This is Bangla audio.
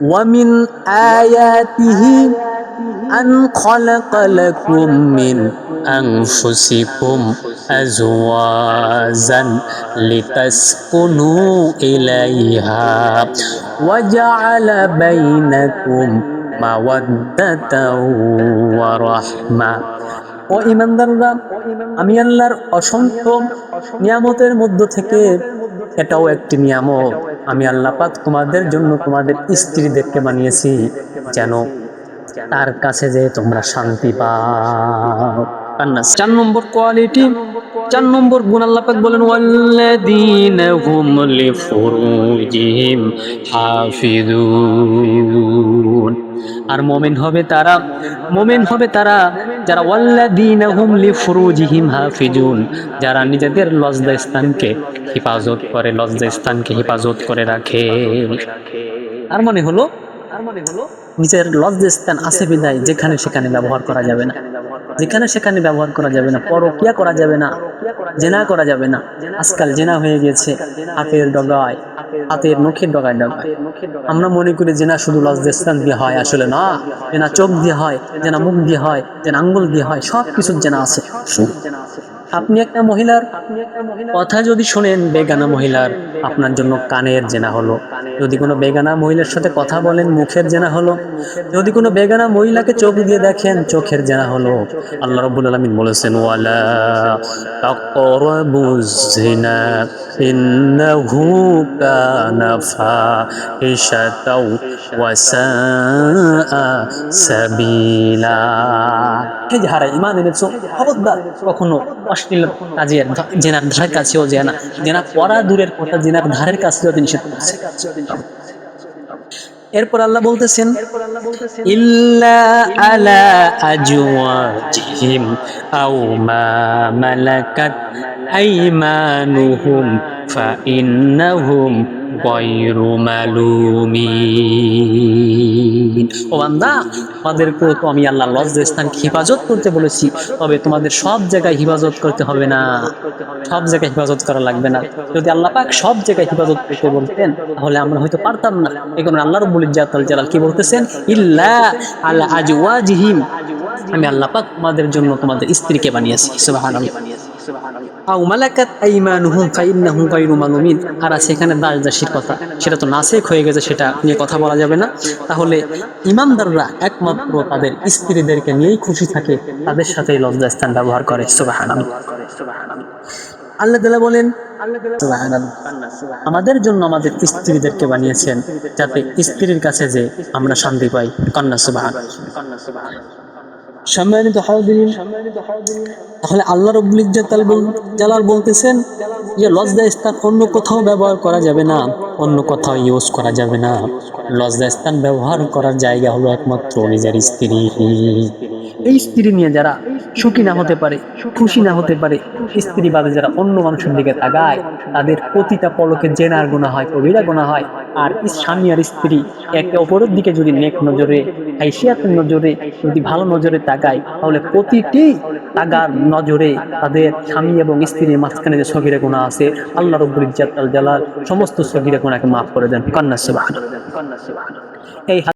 ওয়ামিন আয়াতিহি আন খালাকা লাকুম মিন আনফুসিকুম আজওয়াজান লিতাসকুনু ইলাইহা ওয়া জাআলা বাইনাকুম মাওয়াদ্দাতাও ওয়া রাহমা। ও ঈমানদাররা, আমি আল্লাহর অসংখ্য নিয়ামতের মধ্য থেকে এটাও একটি নিয়ামত, আমি আল্লাহ পাক তোমাদের জন্য তোমাদের স্ত্রীদেরকে বানিয়েছি যেন তার কাছে যে তোমরা শান্তি পাও। 4 নম্বর কোয়ালিটি, 4 নম্বর গুণ আল্লাহ পাক বলেন ওয়াল্লাযীনা হুম লিফুরুজিহিম হাফিজুন। আর মুমিন হবে তারা যারা ওয়াল্লাযীনা হুম লিফুরুজিহিম হাফিজুন, যারা নিজেদের লজ্জাস্থানকে হেফাজত করে রাখে। আর মনে হলো নিজের লজ্জাস্থান আছে বিধায় যেখানে সেখানে ব্যবহার করা যাবে না, পরকিয়া করা যাবে না, জেনা করা যাবে না। আজকাল জেনা হয়ে গেছে হাতের নখের ডগায়। আমরা মনে করি জেনা শুধু লজ্জাস্থান দিয়ে হয়, আসলে না। জেনা চোখ দিয়ে হয়, জেনা মুখ দিয়ে হয়, জেনা আঙ্গুল দিয়ে হয়, সব কিছুর জেনা আছে। আপনি একটা মহিলার কথা যদি শোনেন, বেগানা মহিলার, আপনার জন্য কানের জেনা হলো। যদি কোনো বেগানা মহিলার সাথে কথা বলেন, মুখের জেনা হলো। যদি কোনো বেগানা মহিলাকে চোখ দিয়ে দেখেন, চোখের জেনা হলো। আল্লাহ রাব্বুল আলামিন বলেছেন ওয়ালা তাকরাবুজ জিনা ইন্নাহু কানা ফাহিশাতাও ওয়া সাআ সাবিলা। হে যারা ঈমান এনেছো, খবরদার কখনো অশ্লীল কাজের জেনার ধারের কাছেও জেনা করা দূরের কথা, জেনার ধারের কাছেও নিষেধ করছে। এরপর আল্লাহ বলতেছেন ইল্লা আলা আজওয়াজিহিম আও মা মালাকাত আইমানুহুম ফাইন্নাহুম গায়রু মালুমিন। ও বান্দা, তোমাদেরকে তো আমি আল্লাহ লজ্জাস্থানকে হেফাজত করতে বলেছি, তবে তোমাদের সব জায়গায় হেফাজত করতে হবে না, সব জায়গায় হেফাজত করা লাগবে না। যদি আল্লাহ পাক সব জায়গায় হেফাজত করতে বলতেন তাহলে আমরা হয়তো পারতাম না। এই কারণে আল্লাহ রাব্বুল ইজ্জাত ওয়াল জালাল কি বলতেছেন, ইল্লা আলা আজওয়াজিহিম, আমি আল্লাহ পাক তোমাদের জন্য তোমাদের স্ত্রীকে বানিয়েছি। সুবহানাল্লাহ। আও মালাকাত আইমানুহুম ফাইন্নাহুম গায়রু মালুমিন। আর সেখানে দাস-দাসীর কথা, সেটা তো নাসিখ হয়ে গেছে, সেটা নিয়ে কথা বলা যাবে না। তাহলে ইমানদাররা একমাত্র তাদের স্ত্রীদেরকে নিয়েই খুশি থাকে, তাদের সাথে লজ্জাস্থান ব্যবহার করে। সুবহানাল্লাহ। আল্লাহ তাআলা বলেন সুবহানাল্লাহ, আমাদের জন্য আমাদের স্ত্রীদেরকে বানিয়েছেন যাতে স্ত্রীর কাছে যে আমরা শান্তি পাই। কন্যা সুবহানাল্লাহ। সম্মানিত হাজিরিন, তাহলে আল্লাহ রাব্বুল ইজ্জাত জালাল বলতেছেন যে লজ্জাস্থান অন্য কোথাও ব্যবহার করা যাবে না, অন্য কোথাও ইউজ করা যাবে না। লজ্জাস্থান ব্যবহার করার জায়গা হলো একমাত্র নিজের স্ত্রী। এই স্ত্রী নিয়ে যারা সুখী না হতে পারে, খুশি না হতে পারে, স্ত্রী বাদে যারা অন্য মানুষের দিকে তাকায়, তাদের প্রতিটা পলকে জেনার গুনাহ হয়, কবিরা গুনাহ হয়। আর স্বামী আর স্ত্রী একে অপরের দিকে যদি নেক নজরে, হাইসিয়াতের নজরে, যদি ভালো নজরে তাকায়, তাহলে প্রতিটি তাগার নজরে তাদের স্বামী এবং স্ত্রীর মাঝখানে যে সগীরা গুনাহ আছে, আল্লাহ রাব্বুল ইজ্জাত ওয়াল জালাল সমস্ত সগীরা গুনাহকে মাফ করে দেন। কন্যা সুবহানাল্লাহ। এই